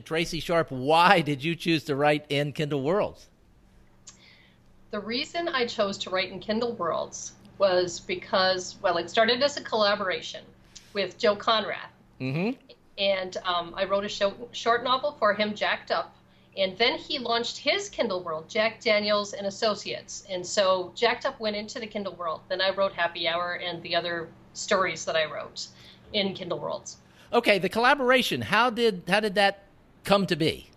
Tracy Sharp, why did you choose to write in Kindle Worlds? The reason I chose to write in Kindle Worlds was because, well, it started as a collaboration with Joe Konrath. Mm-hmm. And I wrote a short novel for him, Jacked Up. And then he launched his Kindle World, Jack Daniels and Associates. And so Jacked Up went into the Kindle World. Then I wrote Happy Hour and the other stories that I wrote in Kindle Worlds. Okay, the collaboration, how did that come to be?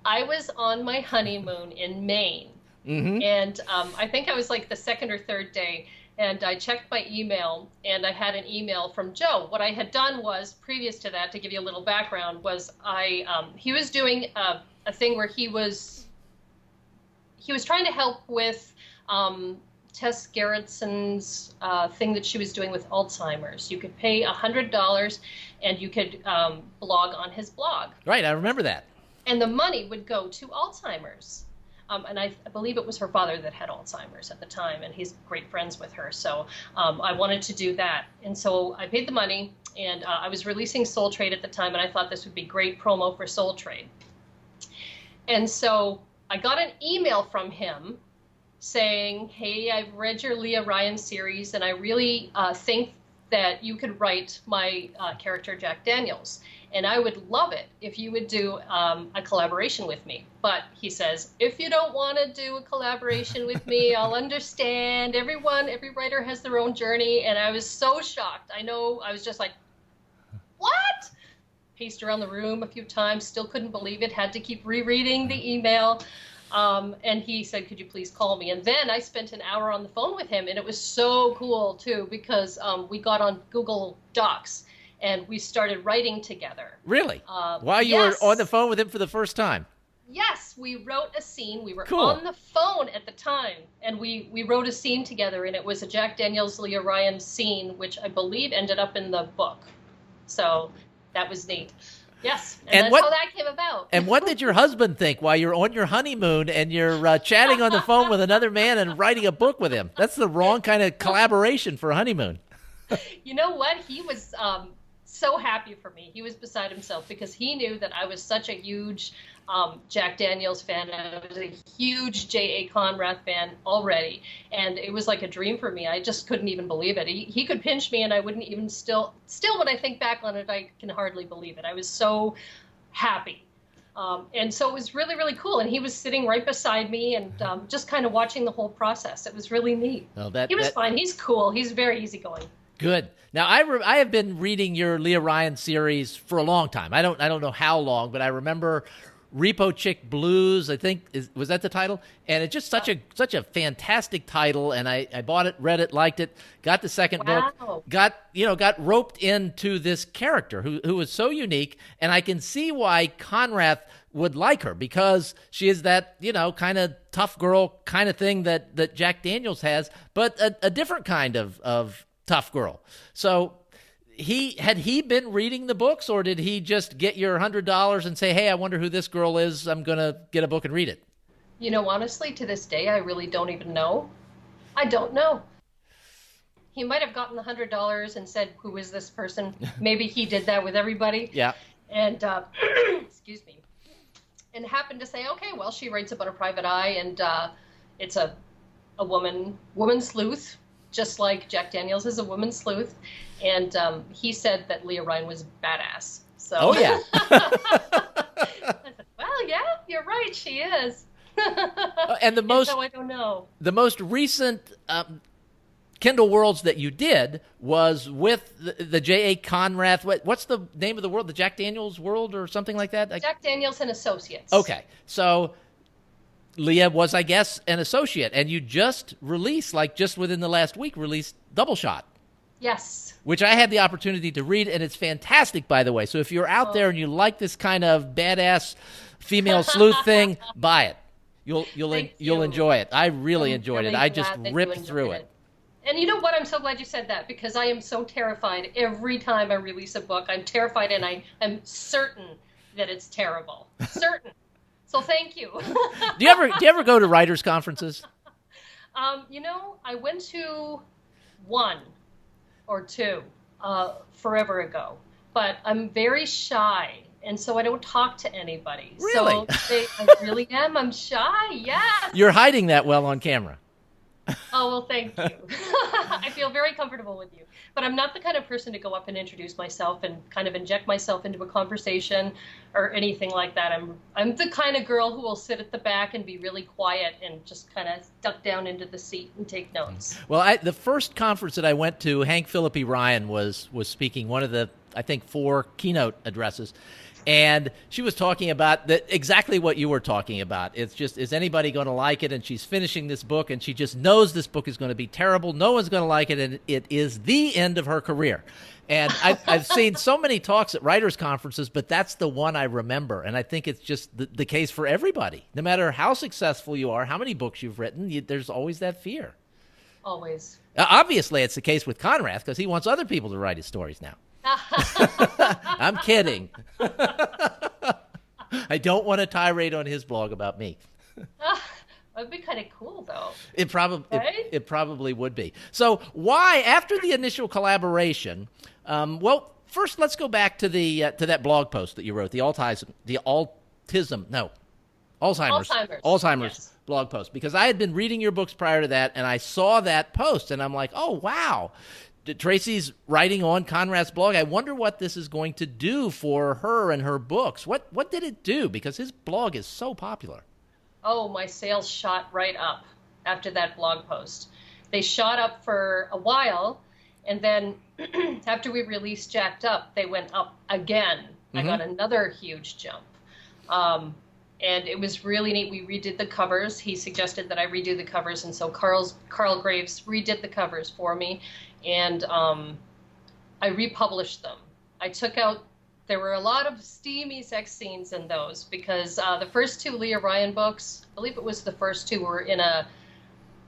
I was on my honeymoon in Maine. Mm-hmm. And I think I was like the second or third day, and I checked my email, and I had an email from Joe. What I had done was, previous to that, to give you a little background, was he was doing a thing where he was trying to help with Tess Gerritsen's thing that she was doing with Alzheimer's. You could pay $100, and you could blog on his blog. Right, I remember that. And the money would go to Alzheimer's. And I believe it was her father that had Alzheimer's at the time, and he's great friends with her. So I wanted to do that. And so I paid the money, and I was releasing Soul Trade at the time, and I thought this would be great promo for Soul Trade. And so I got an email from him saying, hey, I've read your Leah Ryan series, and I really think that you could write my character, Jack Daniels. And I would love it if you would do a collaboration with me. But he says, if you don't want to do a collaboration with me, I'll understand. Every writer has their own journey. And I was so shocked. I was just like, what? Paced around the room a few times, still couldn't believe it, had to keep rereading the email. And he said, could you please call me? And then I spent an hour on the phone with him. And it was so cool, too, because we got on Google Docs. And we started writing together. Really? While you were on the phone with him for the first time? Yes, we wrote a scene. We were cool. on the phone at the time, and we wrote a scene together, and it was a Jack Daniels, Leah Ryan scene, which I believe ended up in the book. So that was neat. Yes, and that's how that came about. And what did your husband think while you're on your honeymoon and you're chatting on the phone with another man and writing a book with him? That's the wrong kind of collaboration for a honeymoon. You know what? He was so happy for me. He was beside himself because he knew that I was such a huge Jack Daniels fan. I was a huge J.A. Konrath fan already, and it was like a dream for me. I just couldn't even believe it. He could pinch me, and I wouldn't even still when I think back on it, I can hardly believe it. I was so happy. And so it was really, really cool. And he was sitting right beside me and just kind of watching the whole process. It was really neat. He was fine. He's cool. He's very easygoing. Good. Now, I have been reading your Leah Ryan series for a long time. I don't know how long, but I remember Repo Chick Blues, I think, was that the title? And it's just such a fantastic title, and I bought it, read it, liked it, got the second book, got roped into this character who was so unique, and I can see why Konrath would like her, because she is that, kind of tough girl kind of thing that Jack Daniels has, but a different kind of tough girl. So had he been reading the books, or did he just get your $100 and say, hey, I wonder who this girl is, I'm going to get a book and read it? Honestly, to this day, I really don't even know. I don't know. He might have gotten the $100 and said, who is this person? Maybe he did that with everybody. Yeah. And, excuse me, and happened to say, okay, well, she writes about a private eye, and it's a woman sleuth, just like Jack Daniels is a woman sleuth. And he said that Leah Ryan was badass. So. Oh, yeah. I said, well, yeah, you're right. She is. And so I don't know. The most recent Kindle Worlds that you did was with the J.A. Konrath. What's the name of the world? The Jack Daniels World or something like that? Jack Daniels and Associates. Okay. So Leah was, I guess, an associate, and you just released, just within the last week, released Double Shot. Yes. Which I had the opportunity to read, and it's fantastic, by the way. So if you're out there and you like this kind of badass female sleuth thing, buy it. You'll enjoy it. I really enjoyed it. I just ripped through it. And you know what? I'm so glad you said that, because I am so terrified every time I release a book. I'm terrified, and I'm certain that it's terrible. Certain. So thank you. Do you ever go to writers' conferences? I went to one or two forever ago, but I'm very shy and so I don't talk to anybody. Really? So I really am. I'm shy. Yes. You're hiding that well on camera. Oh, well, thank you. I feel very comfortable with you. But I'm not the kind of person to go up and introduce myself and kind of inject myself into a conversation or anything like that. I'm the kind of girl who will sit at the back and be really quiet and just kind of duck down into the seat and take notes. Well, the first conference that I went to, Hank Philippi Ryan was speaking, one of the, I think, 4 keynote addresses. And she was talking about exactly what you were talking about. It's just, is anybody going to like it? And she's finishing this book, and she just knows this book is going to be terrible. No one's going to like it, and it is the end of her career. And I've seen so many talks at writers' conferences, but that's the one I remember. And I think it's just the case for everybody. No matter how successful you are, how many books you've written, there's always that fear. Always. Obviously, it's the case with Konrath, because he wants other people to write his stories now. I'm kidding. I don't want to tirade on his blog about me. That'd be kind of cool, though. It Right? probably would be. So why, after the initial collaboration, well, first let's go back to that blog post that you wrote, Alzheimer's Yes. blog post, because I had been reading your books prior to that, and I saw that post, and I'm like, oh, wow. Tracy's writing on Konrath's blog. I wonder what this is going to do for her and her books. What did it do? Because his blog is so popular. Oh, my sales shot right up after that blog post. They shot up for a while, and then after we released Jacked Up, they went up again. I got another huge jump. And it was really neat. We redid the covers. He suggested that I redo the covers, and so Carl Graves redid the covers for me, and I republished them. I took out, there were a lot of steamy sex scenes in those, because the first 2 Leah Ryan books, I believe it was the first 2, were in at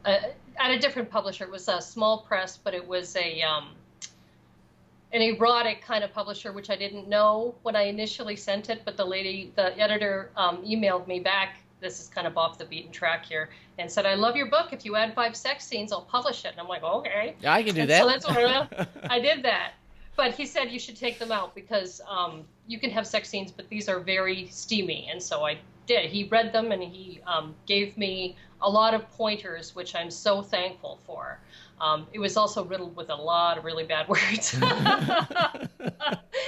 a different publisher. It was a small press, but it was an erotic kind of publisher, which I didn't know when I initially sent it, but the editor emailed me back, this is kind of off the beaten track here, and said, I love your book. If you add 5 sex scenes, I'll publish it. And I'm like, okay. Yeah, I can do that. So that's what I did that. But he said you should take them out because you can have sex scenes, but these are very steamy. And so I did. He read them, and he gave me a lot of pointers, which I'm so thankful for. It was also riddled with a lot of really bad words.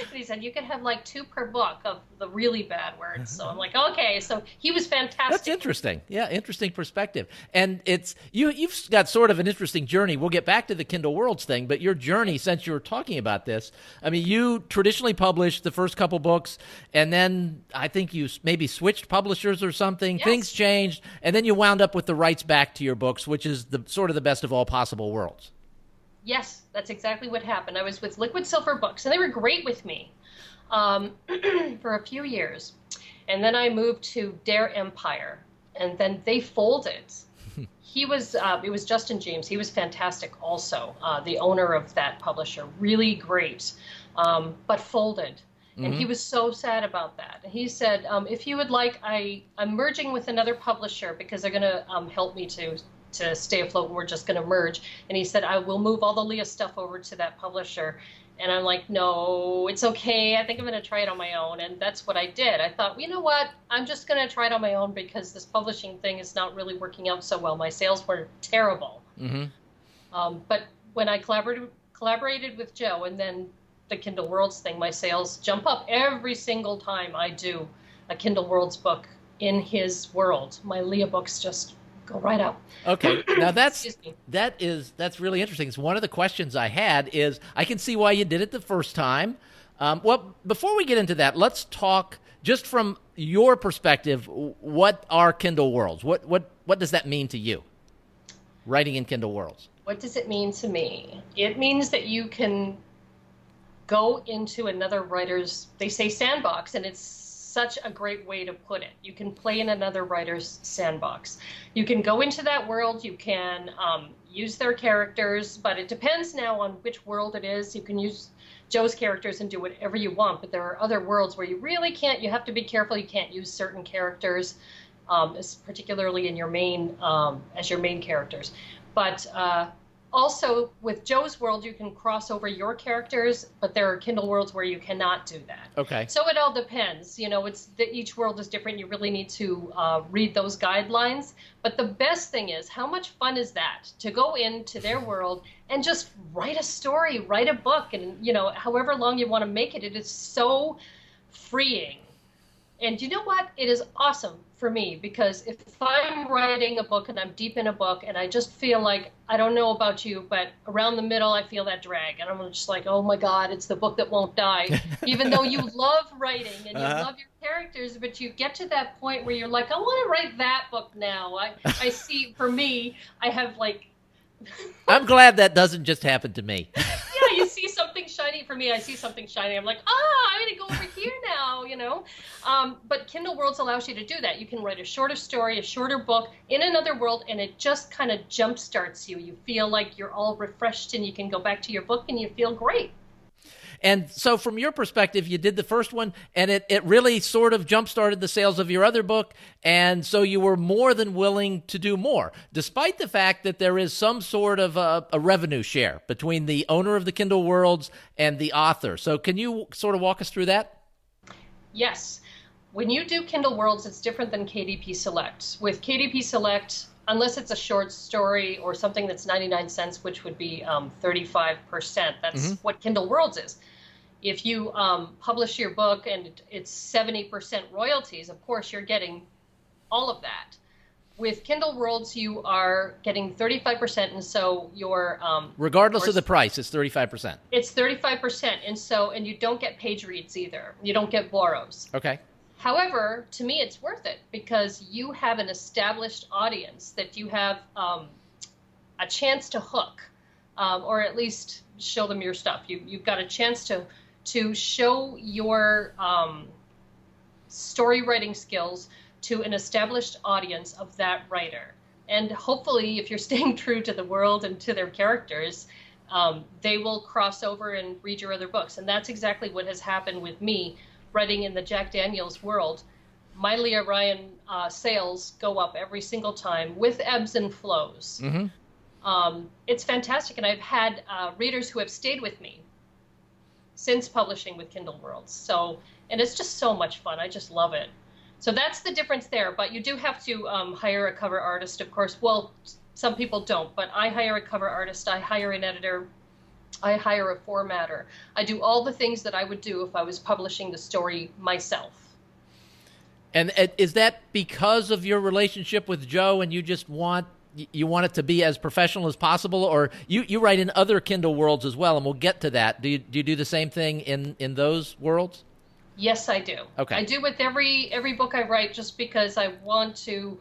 And he said, you can have like 2 per book of the really bad words. So I'm like, okay. So he was fantastic. That's interesting. Yeah, interesting perspective. And you've got sort of an interesting journey. We'll get back to the Kindle Worlds thing, but your journey, since you were talking about this, I mean, you traditionally published the first couple books, and then I think you maybe switched publishers or something. Yes. Things changed, and then you wound up with the rights back to your books, which is sort of the best of all possible worlds. Yes, that's exactly what happened. I was with Liquid Silver Books, and they were great with me for a few years. And then I moved to Dare Empire, and then they folded. It was Justin James. He was fantastic also, the owner of that publisher. Really great, but folded. And he was so sad about that. And he said, if you would like, I'm merging with another publisher because they're going to help me to stay afloat, and we're just going to merge. And he said, I will move all the Leah stuff over to that publisher. And I'm like, no, it's okay. I think I'm going to try it on my own. And that's what I did. I thought, you know what? I'm just going to try it on my own because this publishing thing is not really working out so well. My sales were terrible. But when I collaborated with Joe, and then the Kindle Worlds thing, my sales jump up every single time I do a Kindle Worlds book in his world. My Leah books just go right up. Okay, now that's really interesting. It's one of the questions I had is, I can see why you did it the first time. Well, before we get into that, let's talk just from your perspective. What are Kindle Worlds? What does that mean to you? Writing in Kindle Worlds. What does it mean to me? It means that you can go into another writer's, they say sandbox, and it's such a great way to put it. You can play in another writer's sandbox. You can go into that world, you can use their characters, but it depends now on which world it is. You can use Joe's characters and do whatever you want, but there are other worlds where you really can't, you have to be careful, you can't use certain characters, particularly in your main, as your main characters. But also, with Joe's world, you can cross over your characters, but there are Kindle worlds where you cannot do that. Okay. So it all depends. You know, each world is different. You really need to read those guidelines. But the best thing is, how much fun is that to go into their world and just write a story, write a book, and you know, however long you want to make it. It is so freeing. And you know what? It is awesome for me, because if I'm writing a book and I'm deep in a book and I just feel like, I don't know about you, but around the middle I feel that drag, and I'm just like, oh my God, it's the book that won't die. Even though you love writing and you love your characters, but you get to that point where you're like, I want to write that book now. I see, for me, I have like... I'm glad that doesn't just happen to me. Yeah, you see something shiny. For me, I see something shiny. I'm like, I'm going to go over here now, you know. But Kindle Worlds allows you to do that. You can write a shorter story, a shorter book in another world, and it just kind of jumpstarts you. You feel like you're all refreshed, and you can go back to your book, and you feel great. And so from your perspective, you did the first one, and it really sort of jump-started the sales of your other book, and so you were more than willing to do more, despite the fact that there is some sort of a revenue share between the owner of the Kindle Worlds and the author. So can you sort of walk us through that? Yes. When you do Kindle Worlds, it's different than KDP Select. With KDP Select, unless it's a short story or something that's 99 cents, which would be 35%, that's what Kindle Worlds is. If you publish your book and it's 70% royalties, of course, you're getting all of that. With Kindle Worlds, you are getting 35%, and so your... regardless of the price, it's 35%. It's 35%, and you don't get page reads either. You don't get borrows. Okay. However, to me, it's worth it, because you have an established audience that you have a chance to hook, or at least show them your stuff. You've got a chance to show your story writing skills to an established audience of that writer. And hopefully, if you're staying true to the world and to their characters, they will cross over and read your other books. And that's exactly what has happened with me writing in the Jack Daniels world. My Leah Ryan sales go up every single time with ebbs and flows. It's fantastic, and I've had readers who have stayed with me since publishing with Kindle Worlds. So, and it's just so much fun. I just love it. So that's the difference there. But you do have to hire a cover artist, of course. Well, some people don't, but I hire a cover artist. I hire an editor. I hire a formatter. I do all the things that I would do if I was publishing the story myself. And is that because of your relationship with Joe, and you just want it to be as professional as possible? Or you write in other Kindle Worlds as well, and we'll get to that. Do you do the same thing in those worlds? Yes, I do. Okay. I do with every book I write, just because I want to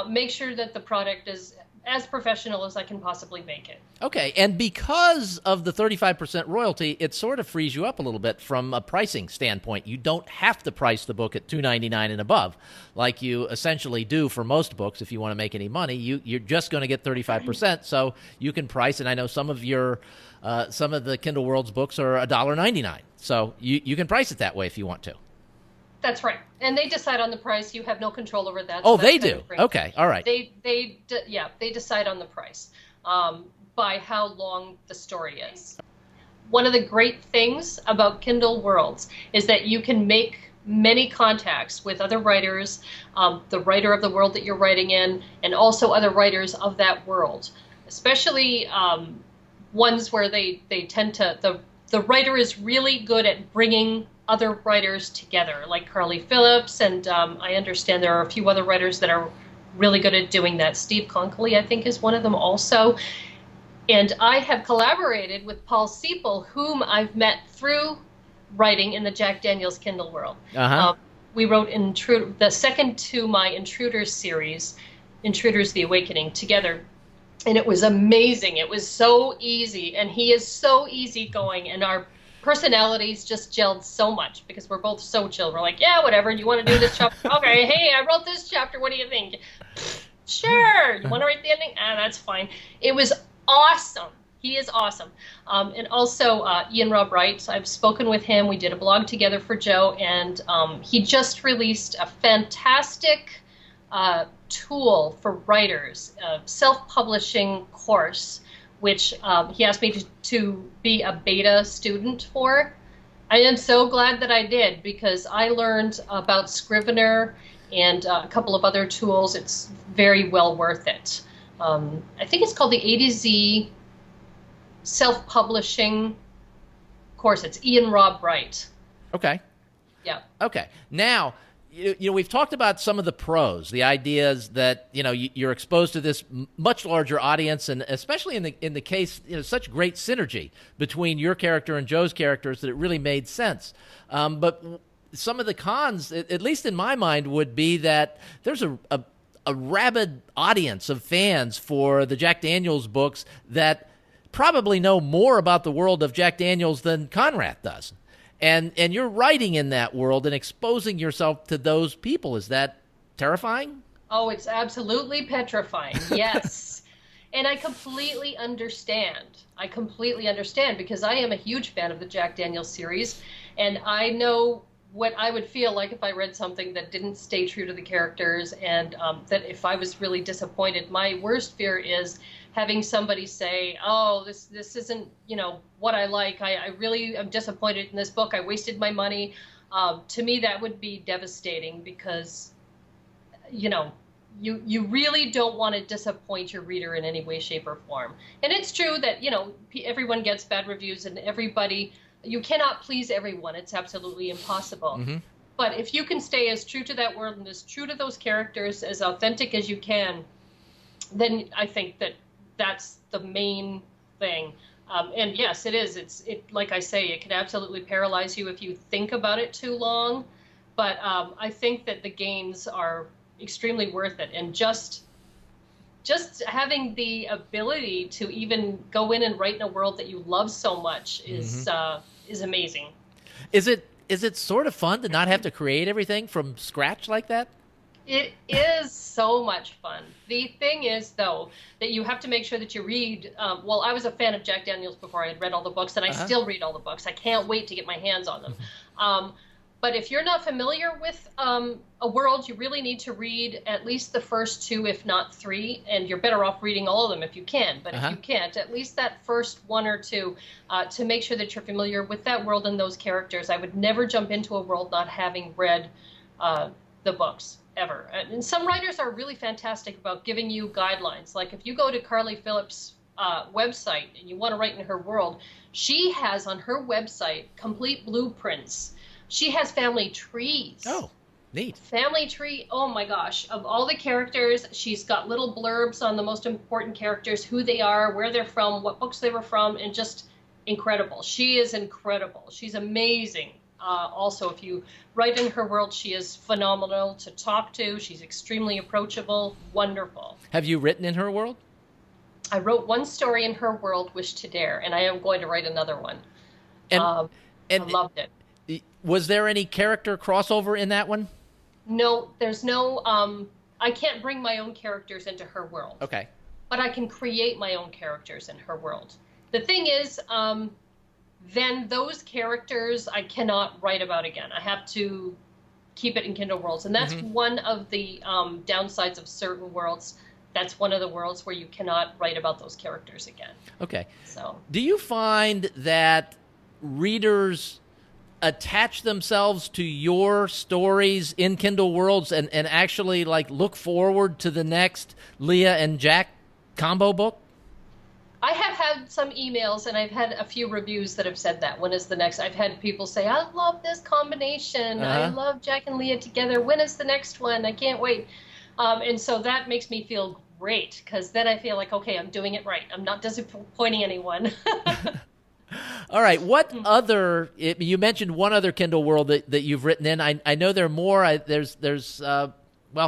make sure that the product is as professional as I can possibly make it. Okay, and because of the 35% royalty, it sort of frees you up a little bit from a pricing standpoint. You don't have to price the book at $2.99 and above, like you essentially do for most books. If you want to make any money, you're just going to get 35%, so you can price. And I know some of the Kindle Worlds books are $1.99, so you can price it that way if you want to. That's right. And they decide on the price. You have no control over that. Oh, they do? Okay, all right. They decide on the price by how long the story is. One of the great things about Kindle Worlds is that you can make many contacts with other writers, the writer of the world that you're writing in, and also other writers of that world, especially ones where they tend to, the writer is really good at bringing other writers together, like Carly Phillips, and I understand there are a few other writers that are really good at doing that. Steve Conkley, I think, is one of them also. And I have collaborated with Paul Siepel, whom I've met through writing in the Jack Daniels Kindle World. We wrote the second to my Intruders series, Intruders: The Awakening, together. And it was amazing. It was so easy, and he is so easygoing, and our personalities just gelled so much because we're both so chill. We're like, yeah, whatever. You want to do this chapter? Okay. Hey, I wrote this chapter. What do you think? Sure. You want to write the ending? That's fine. It was awesome. He is awesome. And also Ian Rob Wright. I've spoken with him. We did a blog together for Joe, and he just released a fantastic tool for writers, a self-publishing course which he asked me to be a beta student for. I am so glad that I did, because I learned about Scrivener and a couple of other tools. It's very well worth it. I think it's called the A to Z self-publishing course. It's Ian Robb Wright. Okay. Yeah. Okay. Now, we've talked about some of the pros, the ideas that, you're exposed to this much larger audience, and especially in the case, such great synergy between your character and Joe's characters that it really made sense. But some of the cons, at least in my mind, would be that there's a rabid audience of fans for the Jack Daniels books that probably know more about the world of Jack Daniels than Konrath does. And you're writing in that world and exposing yourself to those people. Is that terrifying? Oh, it's absolutely petrifying. Yes. And I completely understand. Because I am a huge fan of the Jack Daniels series, and I know what I would feel like if I read something that didn't stay true to the characters, and that if I was really disappointed. My worst fear is having somebody say, oh, this isn't, what I like. I really am disappointed in this book. I wasted my money. To me, that would be devastating, because, you really don't want to disappoint your reader in any way, shape, or form. And it's true that, everyone gets bad reviews, and you cannot please everyone. It's absolutely impossible. Mm-hmm. But if you can stay as true to that world and as true to those characters, as authentic as you can, then I think that's the main thing. And yes, it is. It like I say, it can absolutely paralyze you if you think about it too long. But I think that the gains are extremely worth it. And just having the ability to even go in and write in a world that you love so much is amazing. Is it sort of fun to not have to create everything from scratch like that? It is so much fun. The thing is, though, that you have to make sure that you read. Well, I was a fan of Jack Daniels before I had read all the books, and I still read all the books. I can't wait to get my hands on them. But if you're not familiar with a world, you really need to read at least the first 2, if not 3, and you're better off reading all of them if you can. But if you can't, at least that first 1 or 2 to make sure that you're familiar with that world and those characters. I would never jump into a world not having read the books. Ever. And some writers are really fantastic about giving you guidelines. Like if you go to Carly Phillips' website and you want to write in her world, she has on her website complete blueprints. She has family trees. Oh, neat. Family tree, oh my gosh, of all the characters. She's got little blurbs on the most important characters, who they are, where they're from, what books they were from, and just incredible. She is incredible. She's amazing. Also, if you write in her world, she is phenomenal to talk to. She's extremely approachable, wonderful. Have you written in her world? I wrote one story in her world, Wish to Dare, and I am going to write another one. And I loved it. Was there any character crossover in that one? No, there's no, I can't bring my own characters into her world. Okay. But I can create my own characters in her world. The thing is, then those characters I cannot write about again. I have to keep it in Kindle Worlds. And that's one of the downsides of certain worlds. That's one of the worlds where you cannot write about those characters again. Okay. So, do you find that readers attach themselves to your stories in Kindle Worlds and actually look forward to the next Leah and Jack combo book? I have had some emails, and I've had a few reviews that have said that. When is the next? I've had people say, I love this combination. I love Jack and Leah together. When is the next one? I can't wait. And so that makes me feel great, because then I feel like, okay, I'm doing it right. I'm not disappointing anyone. All right. What other, you mentioned one other Kindle World that you've written in. I know there are more. There's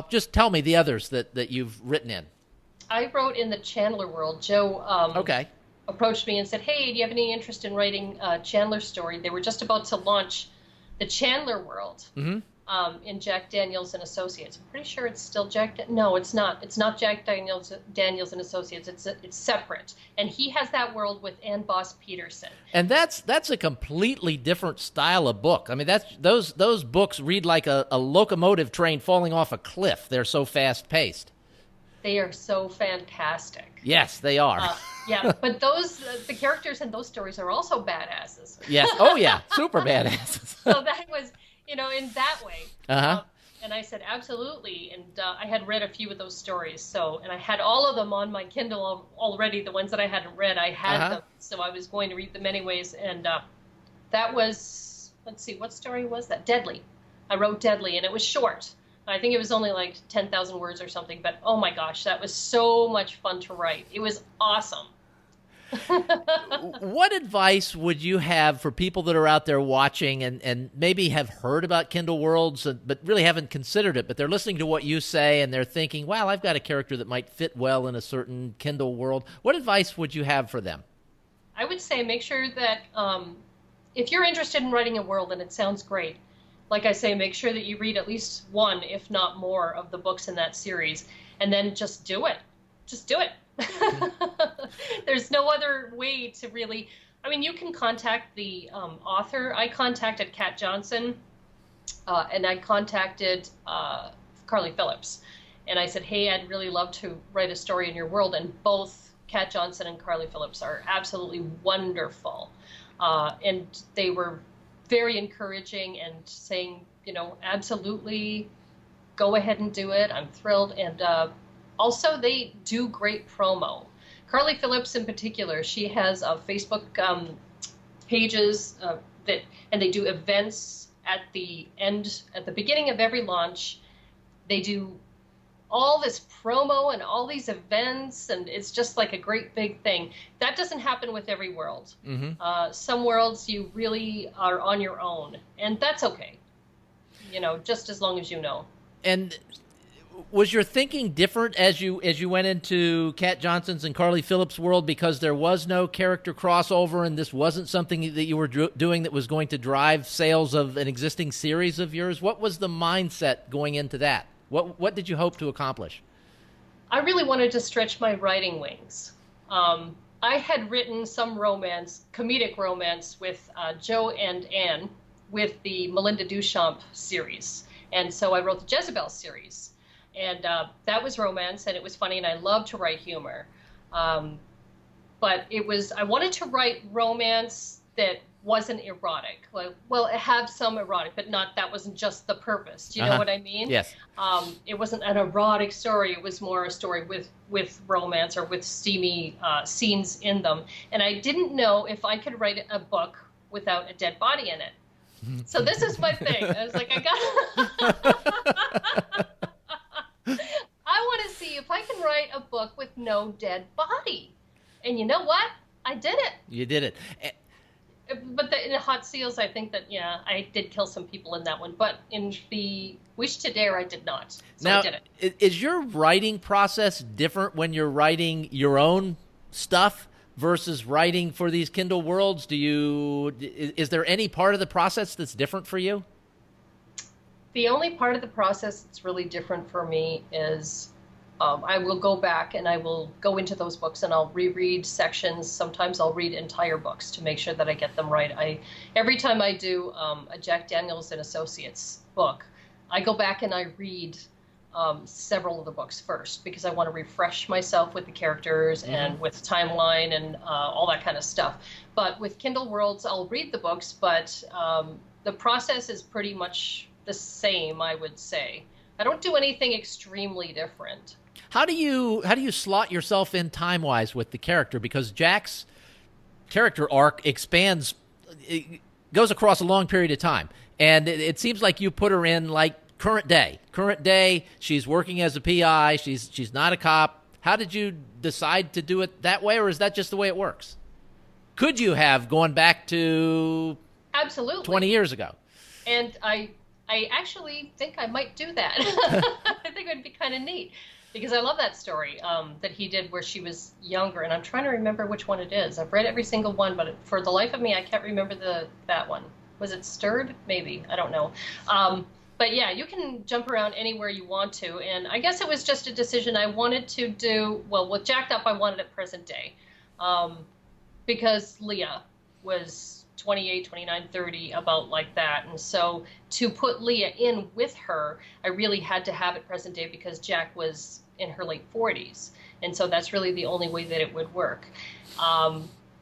just tell me the others that you've written in. I wrote in the Chandler World. Joe approached me and said, hey, do you have any interest in writing a Chandler story? They were just about to launch the Chandler World in Jack Daniels and Associates. I'm pretty sure it's still No, it's not. It's not Jack Daniels and Associates. It's separate. And he has that world with Ann Boss Peterson. And that's a completely different style of book. I mean, those books read like a locomotive train falling off a cliff. They're so fast-paced. They are so fantastic. Yes, they are. Yeah, but the characters in those stories are also badasses. Yes. Oh, yeah. Super badasses. So that was, in that way. Uh-huh. And I said, absolutely. And I had read a few of those stories. And I had all of them on my Kindle already, the ones that I hadn't read. I had them. So I was going to read them anyways. And that was, let's see, what story was that? Deadly. I wrote Deadly, and it was short. I think it was only like 10,000 words or something. But oh my gosh, that was so much fun to write. It was awesome. What advice would you have for people that are out there watching and maybe have heard about Kindle Worlds, but really haven't considered it, but they're listening to what you say and they're thinking, wow, I've got a character that might fit well in a certain Kindle world. What advice would you have for them? I would say make sure that if you're interested in writing a world and it sounds great, like I say, make sure that you read at least one, if not more, of the books in that series, and then just do it. Just do it. There's no other way to really, you can contact the author. I contacted Kat Johnson and I contacted Carly Phillips, and I said, hey, I'd really love to write a story in your world. And both Kat Johnson and Carly Phillips are absolutely wonderful, and they were very encouraging and saying, absolutely, go ahead and do it. I'm thrilled. And also, they do great promo. Carly Phillips, in particular, she has Facebook pages and they do events at the beginning of every launch. They do all this promo and all these events, and it's just like a great big thing. That doesn't happen with every world. Mm-hmm. Some worlds you really are on your own, and that's okay. Just as long as you know. And was your thinking different as you went into Kat Johnson's and Carly Phillips' world because there was no character crossover and this wasn't something that you were doing that was going to drive sales of an existing series of yours? What was the mindset going into that? What did you hope to accomplish? I really wanted to stretch my writing wings. I had written some comedic romance with Joe and Anne with the Melinda Duchamp series. And so I wrote the Jezebel series. And that was romance, and it was funny, and I love to write humor. But I wanted to write romance that wasn't erotic. Well, it had some erotic, but that wasn't just the purpose. Do you know what I mean? Yes. It wasn't an erotic story. It was more a story with romance or with steamy scenes in them. And I didn't know if I could write a book without a dead body in it. So this is my thing. I was like, I want to see if I can write a book with no dead body. And you know what? I did it. You did it. But in Hot Seals, I think that, I did kill some people in that one. But in the Wish to Dare, I did not. So now, I did it. Is your writing process different when you're writing your own stuff versus writing for these Kindle Worlds? Is there any part of the process that's different for you? The only part of the process that's really different for me is I will go back and I will go into those books and I'll reread sections. Sometimes I'll read entire books to make sure that I get them right. Every time I do a Jack Daniels and Associates book, I go back and I read several of the books first because I want to refresh myself with the characters and with timeline and all that kind of stuff. But with Kindle Worlds, I'll read the books, but the process is pretty much the same, I would say. I don't do anything extremely different. How do you slot yourself in time-wise with the character? Because Jack's character arc expands, it goes across a long period of time. And it seems like you put her in like current day. Current day, she's working as a PI, she's not a cop. How did you decide to do it that way, or is that just the way it works? Could you have gone back to Absolutely 20 years ago? And I actually think I might do that. I think it would be kind of neat because I love that story that he did where she was younger, and I'm trying to remember which one it is. I've read every single one, but for the life of me, I can't remember that one. Was it Stirred? Maybe. I don't know. But yeah, you can jump around anywhere you want to, and I guess it was just a decision I wanted to do. Well, with Jacked Up, I wanted it present day because Leah was 28, 29, 30, about like that. And so to put Leah in with her, I really had to have it present day because Jack was in her late 40s. And so that's really the only way that it would work.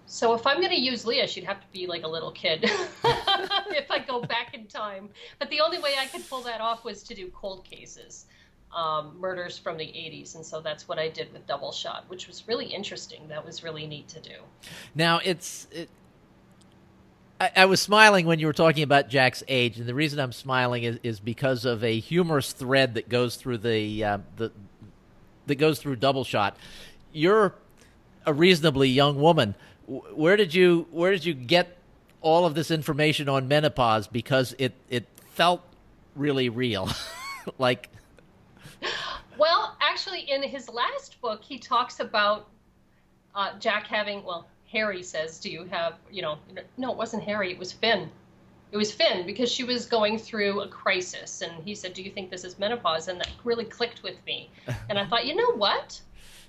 So if I'm going to use Leah, she'd have to be like a little kid if I go back in time. But the only way I could pull that off was to do cold cases, murders from the 80s. And so that's what I did with Double Shot, which was really interesting. That was really neat to do. Now, I was smiling when you were talking about Jack's age, and the reason I'm smiling is because of a humorous thread that goes through that goes through Double Shot. You're a reasonably young woman. Where did you get all of this information on menopause? Because it felt really real. Like, well, actually, in his last book, he talks about Jack having, well, Harry says, do you have, no, it wasn't Harry, it was Finn. It was Finn, because she was going through a crisis, and he said, do you think this is menopause? And that really clicked with me. And I thought, you know what?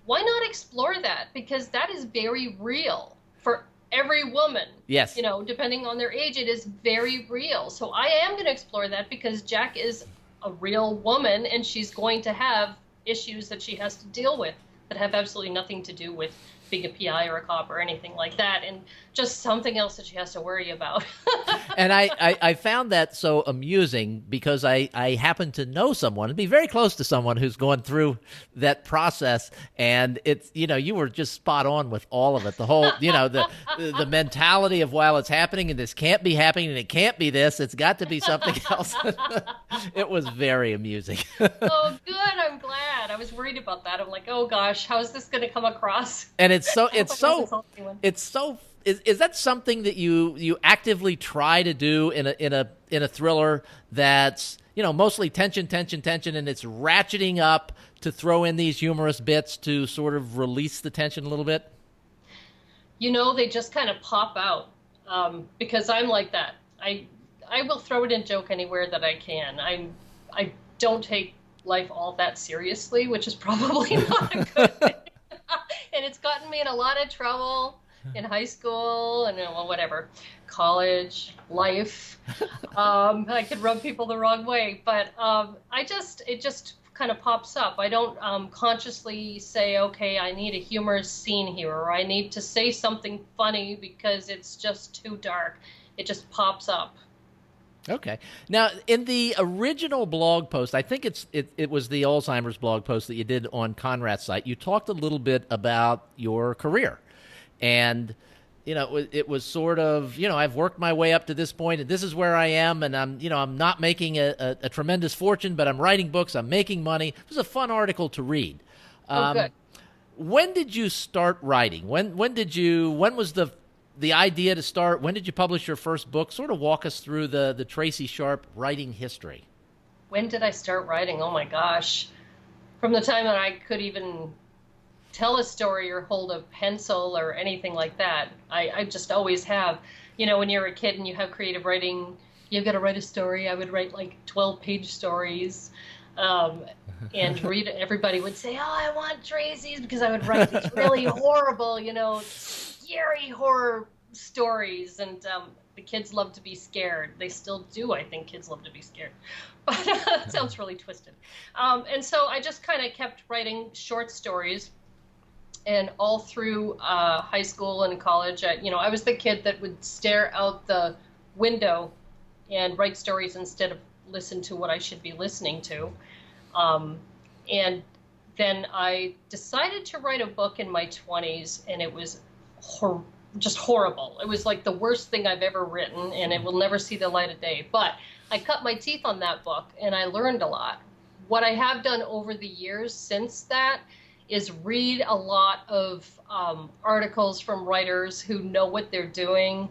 Why not explore that? Because that is very real for every woman. Yes. Depending on their age, it is very real. So I am going to explore that because Jack is a real woman, and she's going to have issues that she has to deal with that have absolutely nothing to do with being a PI or a cop or anything like that, and just something else that she has to worry about. And I found that so amusing because I happen to know someone and be very close to someone who's going through that process, and it's, you were just spot on with all of it. The whole, the mentality of, while it's happening and this can't be happening and it can't be this, it's got to be something else. It was very amusing. Oh, good. I'm glad. I was worried about that. I'm like, oh gosh, how is this going to come across? And is that something that you actively try to do in a thriller that's, mostly tension, and it's ratcheting up to throw in these humorous bits to sort of release the tension a little bit? They just kind of pop out, because I'm like that. I will throw it in joke anywhere that I can. I don't take life all that seriously, which is probably not a good thing. And it's gotten me in a lot of trouble in high school and whatever, college, life. I could rub people the wrong way, but it just kind of pops up. I don't consciously say, okay, I need a humorous scene here, or I need to say something funny because it's just too dark. It just pops up. Okay. Now, in the original blog post, I think it was the Alzheimer's blog post that you did on Konrath's site, you talked a little bit about your career. And, it was sort of, I've worked my way up to this point, and this is where I am, and I'm not making a tremendous fortune, but I'm writing books, I'm making money. It was a fun article to read. Good. When did you start writing? When was the idea to start? When did you publish your first book? Sort of walk us through the Tracy Sharp writing history. When did I start writing? Oh my gosh. From the time that I could even tell a story or hold a pencil or anything like that. I just always have. When you're a kid and you have creative writing, you've got to write a story. I would write like 12-page stories. And read it. Everybody would say, oh, I want Tracy's, because I would write these really horrible, scary horror stories, and the kids love to be scared. They still do. I think kids love to be scared, but that sounds really twisted. And so I just kind of kept writing short stories, and all through high school and college, I was the kid that would stare out the window and write stories instead of listen to what I should be listening to. And then I decided to write a book in my 20s, and it was just horrible. It was like the worst thing I've ever written, and it will never see the light of day. But I cut my teeth on that book, and I learned a lot. What I have done over the years since that is read a lot of articles from writers who know what they're doing.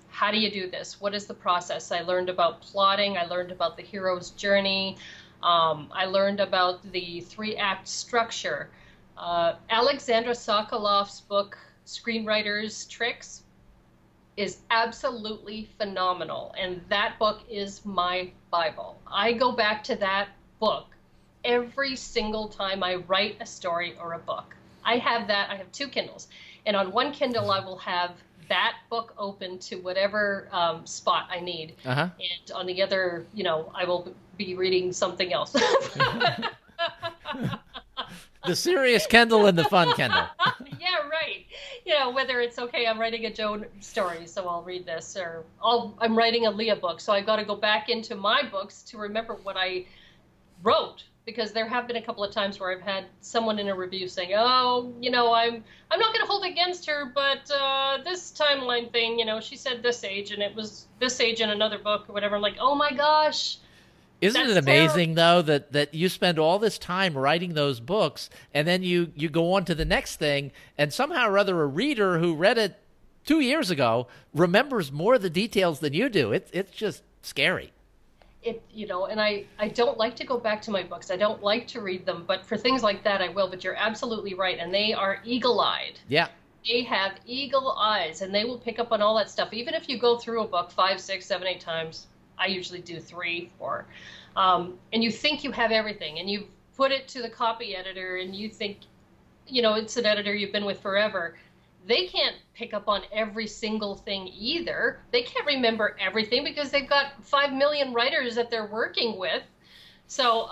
How do you do this? What is the process? I learned about plotting. I learned about the hero's journey. I learned about the 3-act structure. Alexandra Sokolov's book, Screenwriter's Tricks, is absolutely phenomenal. And that book is my Bible. I go back to that book every single time I write a story or a book. I have 2 Kindles. And on one Kindle, I will have that book open to whatever spot I need. Uh-huh. And on the other, I will be reading something else. The serious Kindle and the fun Kindle. Yeah, right. Whether it's okay, I'm writing a Joan story, so I'll read this, or I'm writing a Leah book, so I've got to go back into my books to remember what I wrote, because there have been a couple of times where I've had someone in a review saying, "Oh, I'm not going to hold it against her, but this timeline thing, she said this age, and it was this age in another book or whatever." I'm like, "Oh my gosh." Isn't it amazing, though, that you spend all this time writing those books, and then you go on to the next thing, and somehow or other a reader who read it 2 years ago remembers more of the details than you do. It's just scary. And I don't like to go back to my books. I don't like to read them, but for things like that, I will. But you're absolutely right, and they are eagle-eyed. Yeah. They have eagle eyes, and they will pick up on all that stuff. Even if you go through a book 5, 6, 7, 8 times, I usually do 3, 4, and you think you have everything, and you put it to the copy editor, and you think, it's an editor you've been with forever. They can't pick up on every single thing either. They can't remember everything because they've got 5 million writers that they're working with. So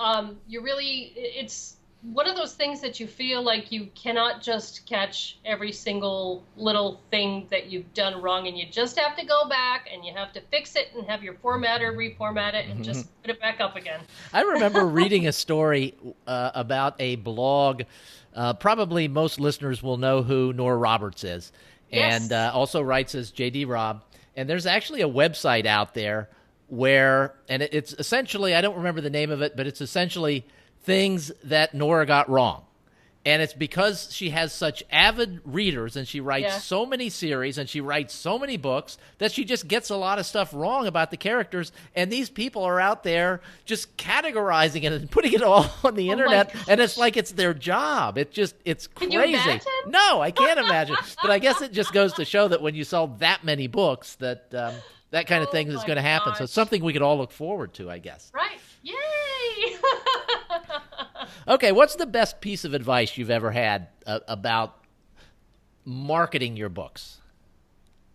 it's one of those things that you feel like you cannot just catch every single little thing that you've done wrong, and you just have to go back and you have to fix it and have your formatter reformat it and just put it back up again. I remember reading a story about a blog. Probably most listeners will know who Nora Roberts is, and also writes as J.D. Robb. And there's actually a website out there where, and it's essentially, I don't remember the name of it, but it's essentially things that Nora got wrong. And it's because she has such avid readers, and she writes so many series, and she writes so many books, that she just gets a lot of stuff wrong about the characters. And these people are out there just categorizing it and putting it all on the internet, and it's like it's their job. It's crazy. Can you imagine? No, I can't imagine. But I guess it just goes to show that when you sell that many books, that that kind of thing is going to happen. So it's something we could all look forward to, I guess. Right. Yay! Okay, what's the best piece of advice you've ever had about marketing your books?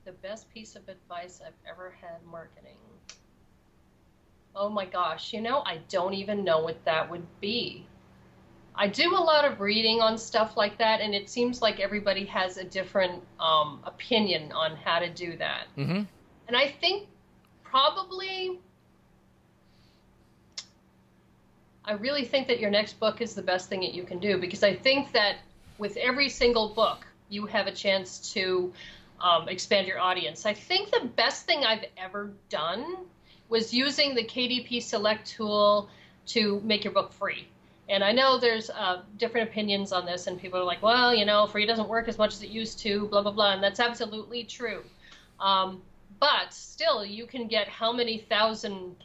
The best piece of advice I've ever had marketing. Oh my gosh, I don't even know what that would be. I do a lot of reading on stuff like that, and it seems like everybody has a different opinion on how to do that. Mm-hmm. And I think probably, I really think that your next book is the best thing that you can do, because I think that with every single book, you have a chance to expand your audience. I think the best thing I've ever done was using the KDP Select tool to make your book free. And I know there's different opinions on this, and people are like, well, free doesn't work as much as it used to, blah, blah, blah. And that's absolutely true. But still, you can get how many thousand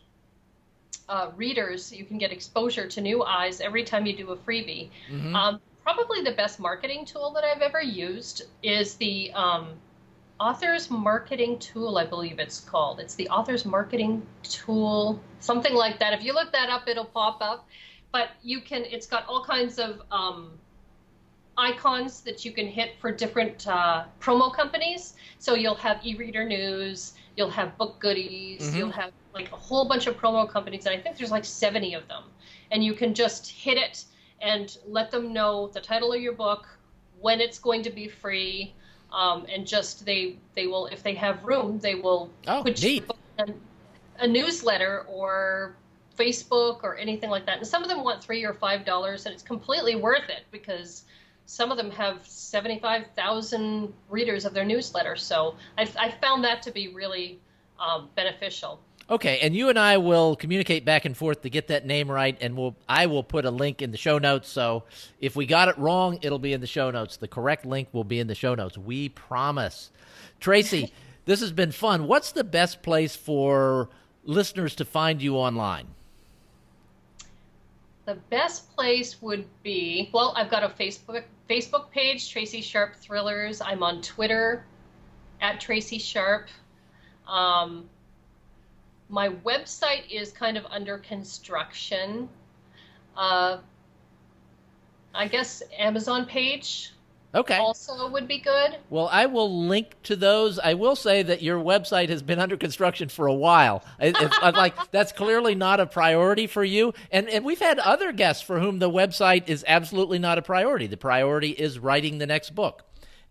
readers, you can get exposure to new eyes every time you do a freebie. Mm-hmm. Probably the best marketing tool that I've ever used is the Authors Marketing Tool, I believe it's called. It's the Authors Marketing Tool, something like that. If you look that up, it'll pop up. But it's got all kinds of icons that you can hit for different promo companies. So you'll have e-reader news, you'll have book goodies, mm-hmm. you'll have like a whole bunch of promo companies, and I think there's like 70 of them. And you can just hit it and let them know the title of your book, when it's going to be free, and just they will, if they have room, they will put your book in a newsletter or Facebook or anything like that. And some of them want $3 or $5, and it's completely worth it because some of them have 75,000 readers of their newsletter. So I found that to be really beneficial. Okay, and you and I will communicate back and forth to get that name right, and I will put a link in the show notes. So if we got it wrong, it'll be in the show notes. The correct link will be in the show notes. We promise. Tracy, this has been fun. What's the best place for listeners to find you online? The best place would be, well, I've got a Facebook page, Tracy Sharp Thrillers. I'm on Twitter at Tracy Sharp. My website is kind of under construction. I guess Amazon page Okay. also would be good. Well, I will link to those. I will say that your website has been under construction for a while. I'm like, that's clearly not a priority for you. And we've had other guests for whom the website is absolutely not a priority. The priority is writing the next book.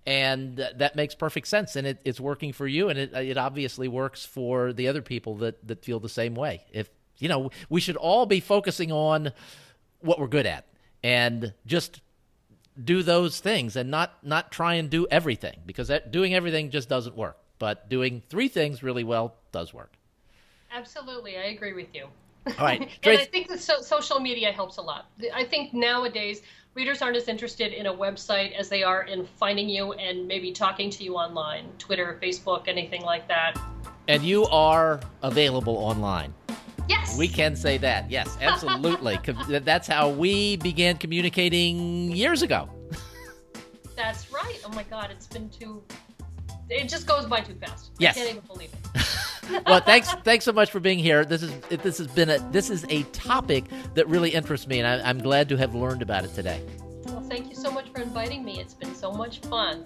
And that makes perfect sense. And it's working for you. And it obviously works for the other people that feel the same way. We should all be focusing on what we're good at and just do those things and not try and do everything, because doing everything just doesn't work. But doing 3 things really well does work. Absolutely. I agree with you. All right. And I think that social media helps a lot. I think nowadays readers aren't as interested in a website as they are in finding you and maybe talking to you online, Twitter, Facebook, anything like that. And you are available online. Yes. We can say that. Yes, absolutely. That's how we began communicating years ago. That's right. Oh my God, it just goes by too fast. Yes. I can't even believe it. Well, thanks so much for being here. This is a topic that really interests me, and I'm glad to have learned about it today. Well, thank you so much for inviting me. It's been so much fun.